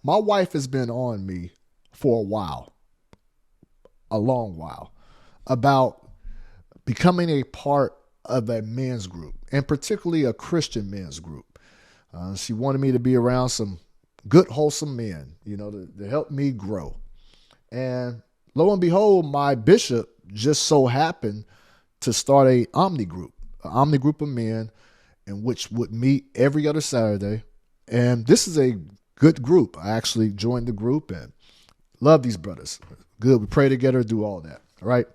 My wife has been on me for a while, a long while, about becoming a part of a men's group, and particularly a Christian men's group. She wanted me to be around some good, wholesome men, to help me grow. And lo and behold, my bishop just so happened to start an omni group of men in which would meet every other Saturday. And this is a good group. I actually joined the group and love these brothers. Good. We pray together, do all that. All right.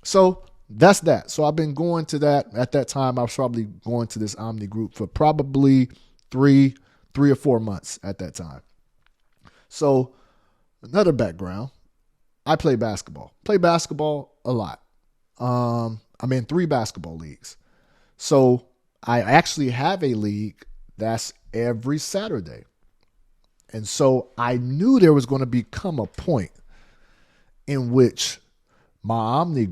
So that's that. So I've been going to that. At that time, I was probably going to this omni group for probably three or 4 months at that time. So another background, I play basketball. Play basketball a lot. I'm in 3 basketball leagues. So I actually have a league that's every Saturday. And so I knew there was going to become a point in which my Omni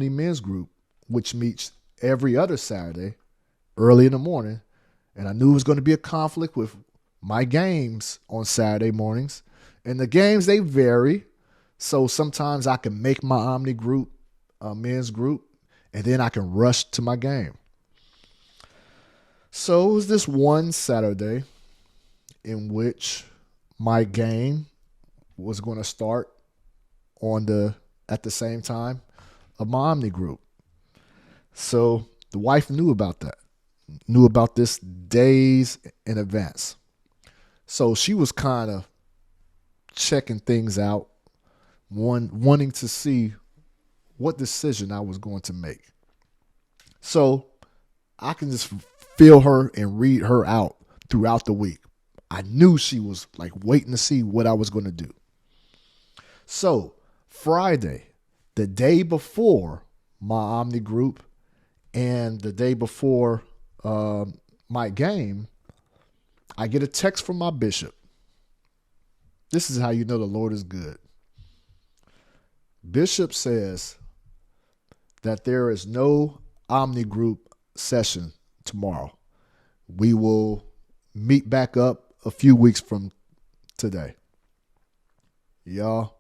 men's group, which meets every other Saturday early in the morning, and I knew it was going to be a conflict with my games on Saturday mornings. And the games, they vary. So sometimes I can make my Omni group, men's group, and then I can rush to my game. So it was this one Saturday in which my game was going to start at the same time of my Omni group. So the wife knew about this days in advance. So she was kind of checking things out, wanting to see what decision I was going to make. So I can just feel her and read her out throughout the week. I knew she was like waiting to see what I was going to do. So Friday, the day before my Omni group and the day before my game, I get a text from my bishop. This is how you know the Lord is good. Bishop says that there is no Omni group session tomorrow. We will meet back up a few weeks from today. Y'all,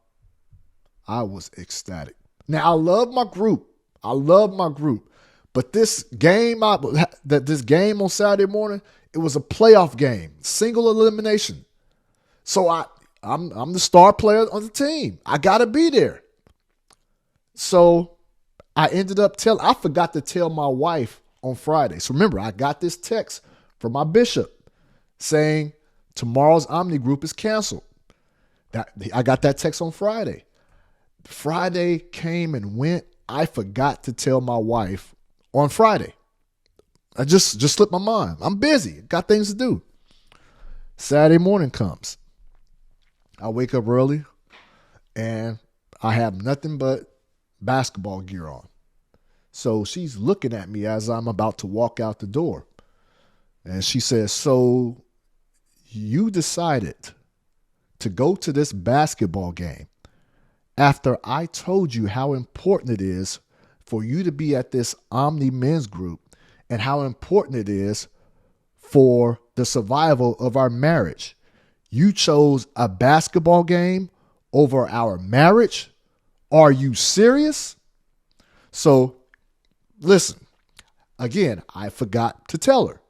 I was ecstatic. Now, I love my group. But this game on Saturday morning, it was a playoff game, single elimination. So I'm the star player on the team. I got to be there. So I ended up I forgot to tell my wife on Friday. So remember, I got this text from my bishop saying tomorrow's Omni group is canceled. I got that text on Friday. Friday came and went. I forgot to tell my wife on Friday. I just slipped my mind. I'm busy. Got things to do. Saturday morning comes. I wake up early and I have nothing but basketball gear on. So she's looking at me as I'm about to walk out the door. And she says, "So you decided to go to this basketball game after I told you how important it is for you to be at this Omni men's group and how important it is for the survival of our marriage. You chose a basketball game over our marriage? Are you serious?" So listen, again, I forgot to tell her.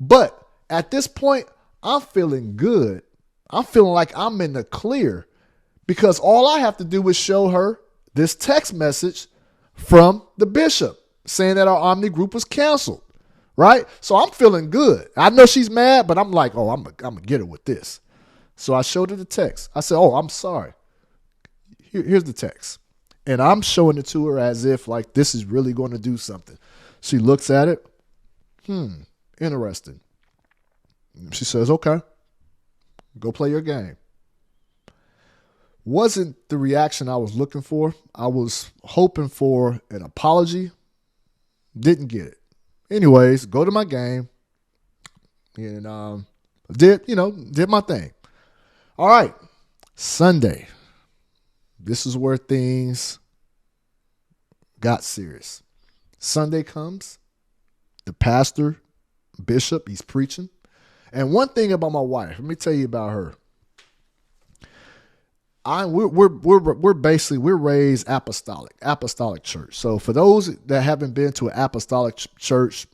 But at this point, I'm feeling good. I'm feeling like I'm in the clear because all I have to do is show her this text message from the bishop saying that our Omni group was canceled, right? So I'm feeling good. I know she's mad, but I'm like, I'm going to get her with this. So I showed her the text. I said, "Oh, I'm sorry. Here's the text." And I'm showing it to her as if like this is really going to do something. She looks at it. Interesting. She says, "Okay, go play your game." Wasn't the reaction I was looking for. I was hoping for an apology. Didn't get it. Anyways, go to my game and did my thing. All right, Sunday. This is where things got serious. Sunday comes. The pastor, bishop, he's preaching. And one thing about my wife, let me tell you about her. We're basically we're raised apostolic church. So for those that haven't been to an apostolic church,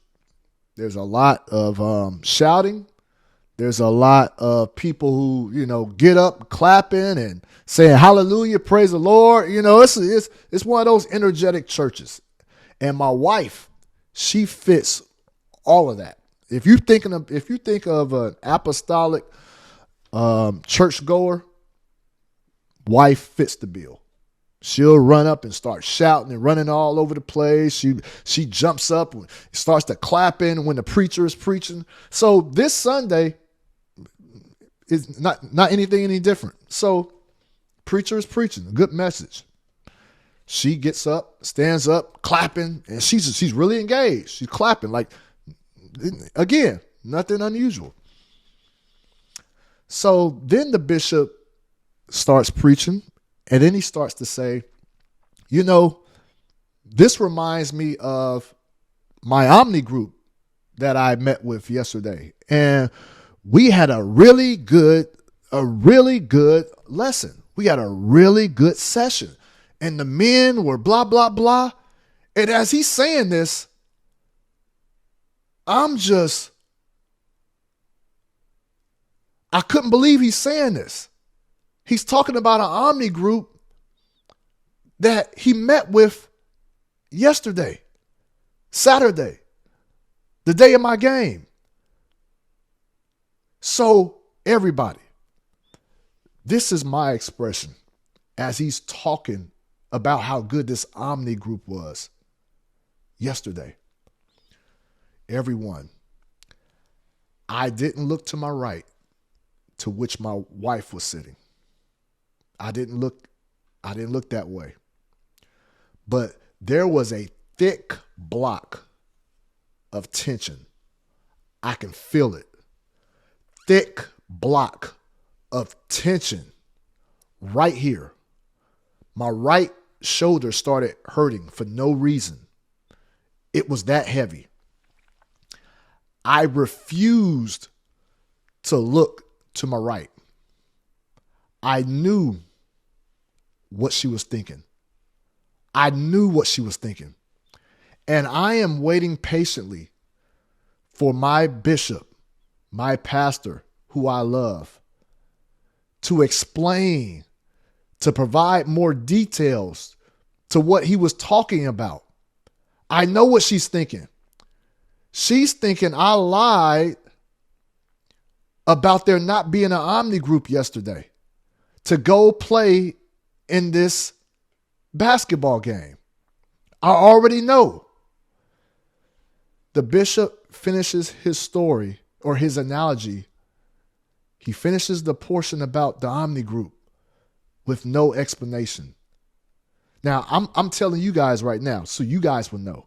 there's a lot of shouting. There's a lot of people who get up clapping and saying hallelujah, praise the Lord. It's one of those energetic churches. And my wife, she fits all of that. If you think of an apostolic churchgoer, wife fits the bill. She'll run up and start shouting and running all over the place. She jumps up and starts to clapping when the preacher is preaching. So this Sunday is not anything any different. So preacher is preaching a good message. She gets up, stands up, clapping, and she's really engaged. She's clapping like, again, nothing unusual. So then the bishop starts preaching, and then he starts to say, this reminds me of my Omni group that I met with yesterday. And we had a really good lesson. We had a really good session. And the men were blah, blah, blah. And as he's saying this, I couldn't believe he's saying this. He's talking about an Omni group that he met with yesterday, Saturday, the day of my game. So everybody, this is my expression as he's talking about how good this Omni group was yesterday. Everyone, I didn't look to my right, to which my wife was sitting. I didn't look that way. But there was a thick block of tension. I can feel it. Thick block of tension right here. My right shoulder started hurting for no reason. It was that heavy. I refused to look to my right. I knew what she was thinking. And I am waiting patiently for my bishop, my pastor, who I love, to explain, to provide more details to what he was talking about. I know what she's thinking. She's thinking I lied about there not being an Omni group yesterday to go play in this basketball game. I already know. The bishop finishes his story or his analogy. He finishes the portion about the Omni group with no explanation. Now, I'm telling you guys right now, so you guys will know.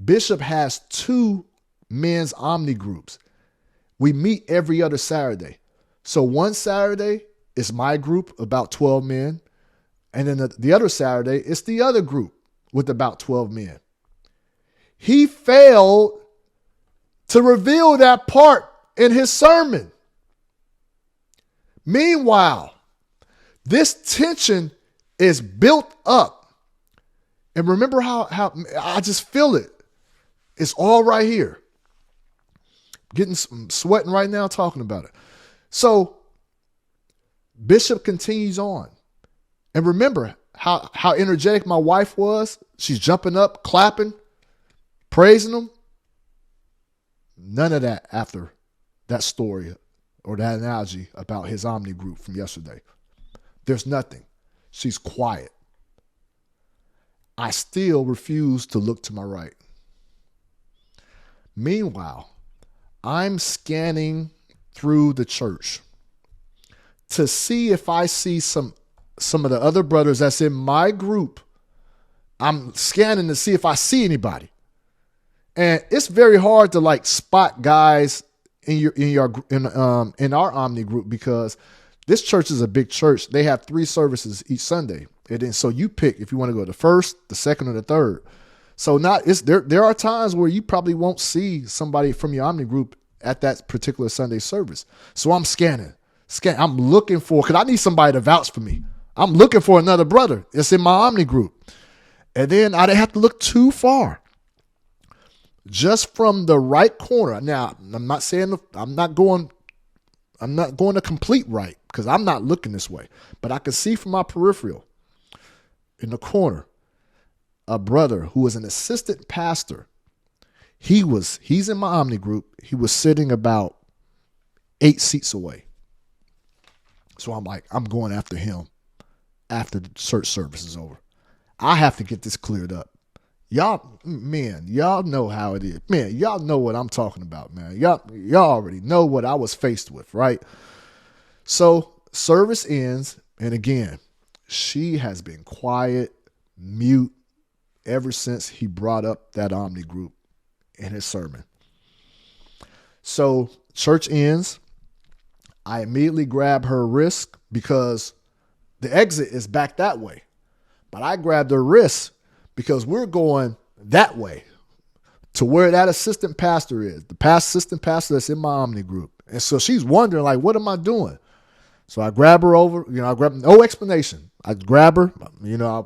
Bishop has 2 men's Omni groups. We meet every other Saturday. So one Saturday is my group, about 12 men. And then the other Saturday, it's the other group with about 12 men. He failed to reveal that part in his sermon. Meanwhile, this tension is built up. And remember how I just feel it. It's all right here. Sweating right now talking about it. So Bishop continues on. And remember how energetic my wife was. She's jumping up, clapping, praising him. None of that after that story or that analogy about his Omni group from yesterday. There's nothing. She's quiet. I still refuse to look to my right. Meanwhile, I'm scanning through the church to see if I see some of the other brothers that's in my group. I'm scanning to see if I see anybody. And it's very hard to spot guys in our Omni group because this church is a big church. They have 3 services each Sunday. And then so you pick if you want to go the first, the second, or the third. So there are times where you probably won't see somebody from your Omni group at that particular Sunday service. So I'm scanning I'm looking for, because I need somebody to vouch for me. I'm looking for another brother. It's in my Omni group. And then I didn't have to look too far. Just from the right corner. Now, I'm not going to complete right, because I'm not looking this way. But I could see from my peripheral in the corner a brother who was an assistant pastor. He's in my Omni group. He was sitting about 8 seats away. So I'm like, I'm going after him after the church service is over. I have to get this cleared up. Y'all know how it is. Man, y'all know what I'm talking about, man. Y'all already know what I was faced with, right? So service ends, and again, she has been quiet, mute, ever since he brought up that Omni group in his sermon. So church ends. I immediately grab her wrist because the exit is back that way. But I grabbed her wrist because we're going that way to where that assistant pastor is, the assistant pastor that's in my Omni group. And so she's wondering, like, what am I doing? So I grab her over, I grab no explanation. I grab her, I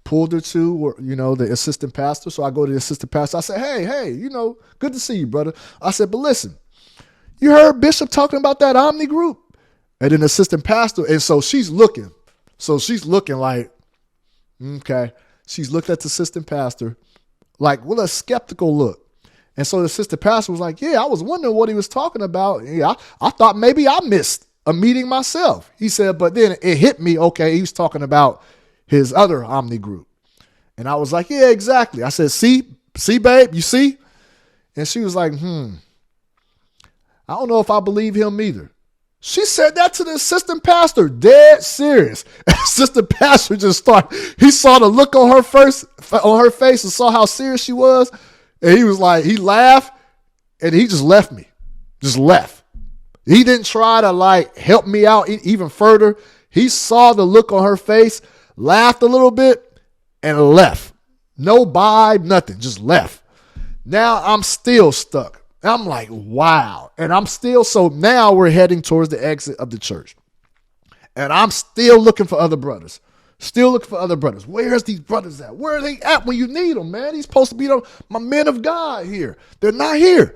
pulled her to, the assistant pastor. So I go to the assistant pastor. I said, hey, good to see you, brother. I said, but listen, you heard Bishop talking about that Omni group? And then the assistant pastor, and so she's looking. So she's looking like, okay. She's looked at the assistant pastor like with a skeptical look. And so the assistant pastor was like, yeah, I was wondering what he was talking about. Yeah, I thought maybe I missed a meeting myself. He said, but then it hit me, okay, he was talking about his other Omni group. And I was like, yeah, exactly. I said, see, babe, you see? And she was like, I don't know if I believe him either. She said that to the assistant pastor, dead serious. Assistant pastor he saw the look on her face and saw how serious she was. And he was like, he laughed and he just left me, just left. He didn't try to help me out even further. He saw the look on her face, laughed a little bit and left. No bye, nothing, just left. Now I'm still stuck. I'm like, wow. And so now we're heading towards the exit of the church. And I'm still looking for other brothers. Where's these brothers at? Where are they at when you need them, man? He's supposed to be my men of God here. They're not here.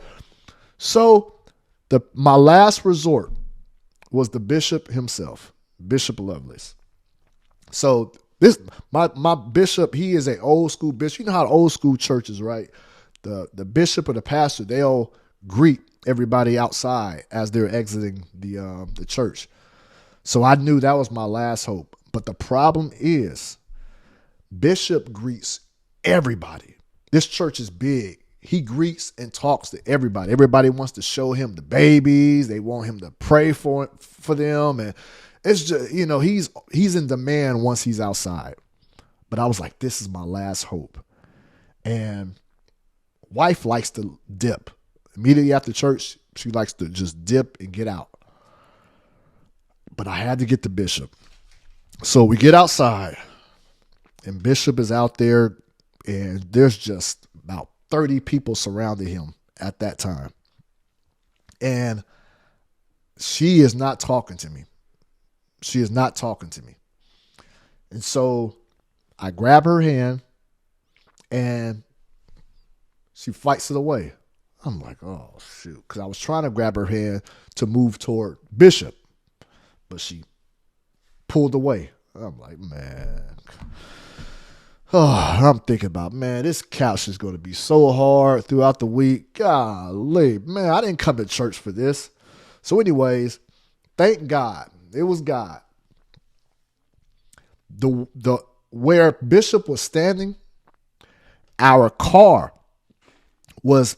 So my last resort was the bishop himself, Bishop Lovelace. So my bishop, he is an old school bishop. You know how old school churches, right? The bishop or the pastor, they'll greet everybody outside as they're exiting the church. So I knew that was my last hope. But the problem is, Bishop greets everybody. This church is big. He greets and talks to everybody. Everybody wants to show him the babies. They want him to pray for them. And it's just, he's in demand once he's outside. But I was like, this is my last hope. And wife likes to dip. Immediately after church, she likes to just dip and get out. But I had to get to Bishop. So we get outside, and Bishop is out there, and there's just about 30 people surrounding him at that time. And she is not talking to me. And so I grab her hand, and she fights it away. I'm like, oh, shoot. Because I was trying to grab her hand to move toward Bishop, but she pulled away. I'm like, man. Oh, I'm thinking about, man, this couch is going to be so hard throughout the week. Golly, man, I didn't come to church for this. So anyways, thank God. It was God. The where Bishop was standing, our car was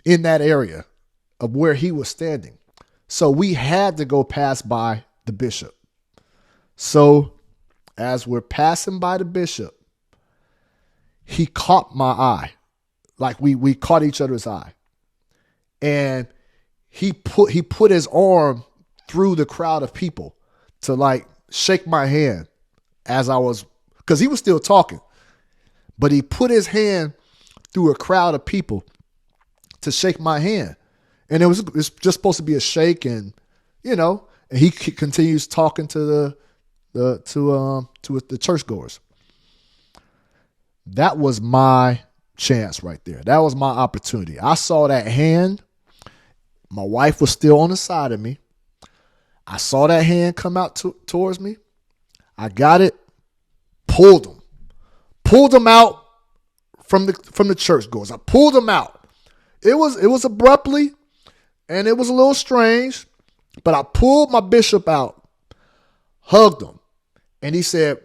in that area of where he was standing. So we had to go pass by the bishop. So as we're passing by the bishop, he caught my eye. Like we caught each other's eye. And he put his arm through the crowd of people to shake my hand as I was, because he was still talking. But he put his hand through a crowd of people to shake my hand. And it's just supposed to be a shake, and and he continues talking to the churchgoers. That was my chance right there. That was my opportunity. I saw that hand. My wife was still on the side of me. I saw that hand come out towards me. I got it, pulled them out from the churchgoers. I pulled them out. It was abruptly, and it was a little strange, but I pulled my bishop out, hugged him, and he said,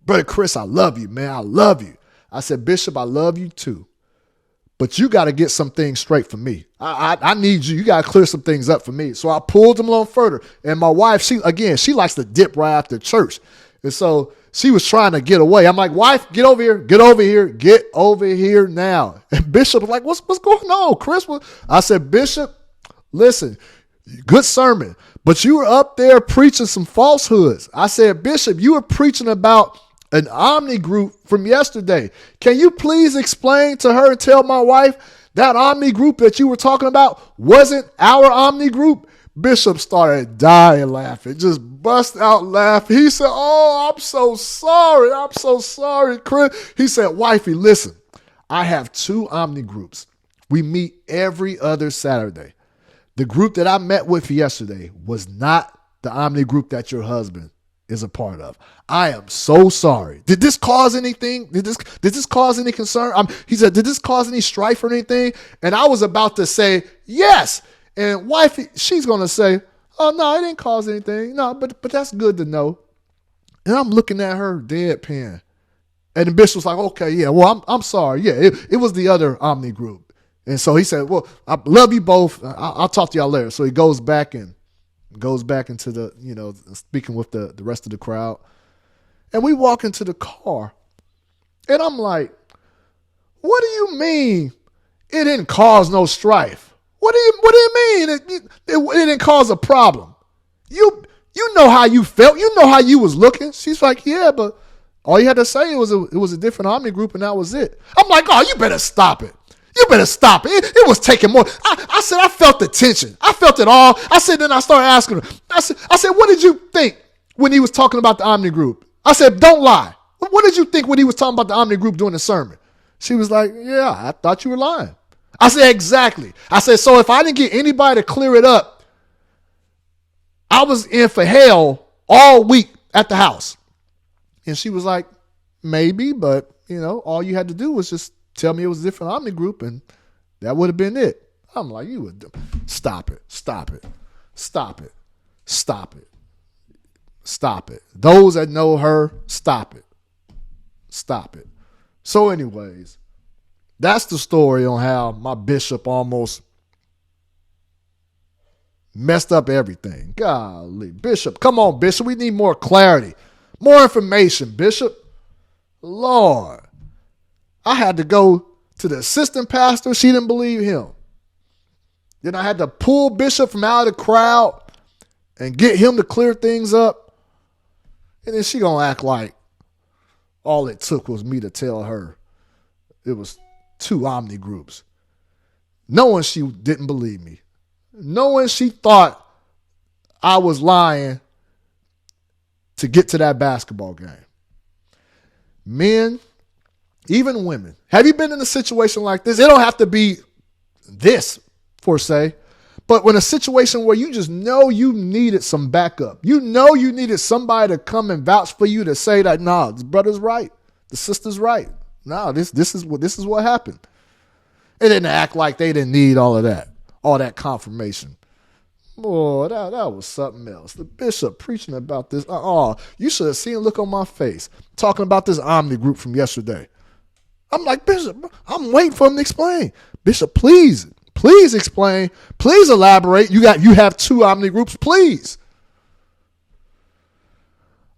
"Brother Chris, I love you, man. I love you." I said, "Bishop, I love you too. But you got to get some things straight for me. I need you. You got to clear some things up for me." So I pulled him a little further. And my wife, she likes to dip right after church. And so she was trying to get away. I'm like, "Wife, get over here. Get over here. Get over here now." And Bishop was like, what's going on, Chris? I said, "Bishop, listen, good sermon, but you were up there preaching some falsehoods." I said, "Bishop, you were preaching about an Omni group from yesterday. Can you please explain to her and tell my wife that Omni group that you were talking about wasn't our Omni group?" Bishop started dying laughing, just bust out laughing. He said, "Oh, I'm so sorry. I'm so sorry, Chris." He said, "Wifey, listen, I have 2 Omni groups. We meet every other Saturday. The group that I met with yesterday was not the Omni group that your husband is a part of. I am so sorry. Did this cause anything? Did this cause any concern?" He said, "Did this cause any strife or anything?" And I was about to say yes. And wife, she's going to say, "Oh, no, it didn't cause anything. No, but that's good to know." And I'm looking at her deadpan. And the bishop was like, "Okay, yeah, well, I'm sorry. Yeah, it was the other Omni group." And so he said, "Well, I love you both. I'll talk to y'all later." So he goes back into the, speaking with the rest of the crowd. And we walk into the car. And I'm like, "What do you mean it didn't cause no strife? What do you mean it didn't cause a problem? You know how you felt. You know how you was looking." She's like, "Yeah, but all you had to say it was a different Omni group, and that was it." I'm like, "Oh, you better stop it. You better stop it. It was taking more." I said, "I felt the tension. I felt it all." I said, then I started asking her. I said, "What did you think when he was talking about the Omni group?" I said, "Don't lie. What did you think when he was talking about the Omni group during the sermon?" She was like, "Yeah, I thought you were lying." I said, "Exactly." I said, "So if I didn't get anybody to clear it up, I was in for hell all week at the house." And she was like, "Maybe, but all you had to do was just tell me it was a different Omni group, and that would have been it." I'm like, "You would stop it, stop it, stop it, stop it, stop it. Those that know her, stop it, stop it." So, anyways, that's the story on how my bishop almost messed up everything. Golly, Bishop, come on, Bishop. We need more clarity, more information, Bishop. Lord. I had to go to the assistant pastor. She didn't believe him. Then I had to pull Bishop from out of the crowd and get him to clear things up. And then she going to act like all it took was me to tell her it was 2 Omni groups. Knowing she didn't believe me. Knowing she thought I was lying to get to that basketball game. Men, even women, have you been in a situation like this? It don't have to be this, per se, but when a situation where you just know you needed some backup, you know you needed somebody to come and vouch for you to say that, "Nah, this brother's right, the sister's right. Nah, this is what happened." It didn't act like they didn't need all that confirmation. Boy, that was something else. The bishop preaching about this. You should have seen the look on my face talking about this Omni group from yesterday. I'm like, "Bishop, I'm waiting for him to explain." "Bishop, please explain. Please elaborate. You have 2 Omni groups, please."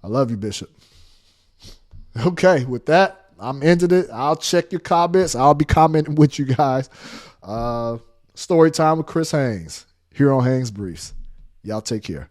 I love you, Bishop. Okay, with that, I'm ending it. I'll check your comments. I'll be commenting with you guys. Story time with Chris Haynes here on Haynes Briefs. Y'all take care.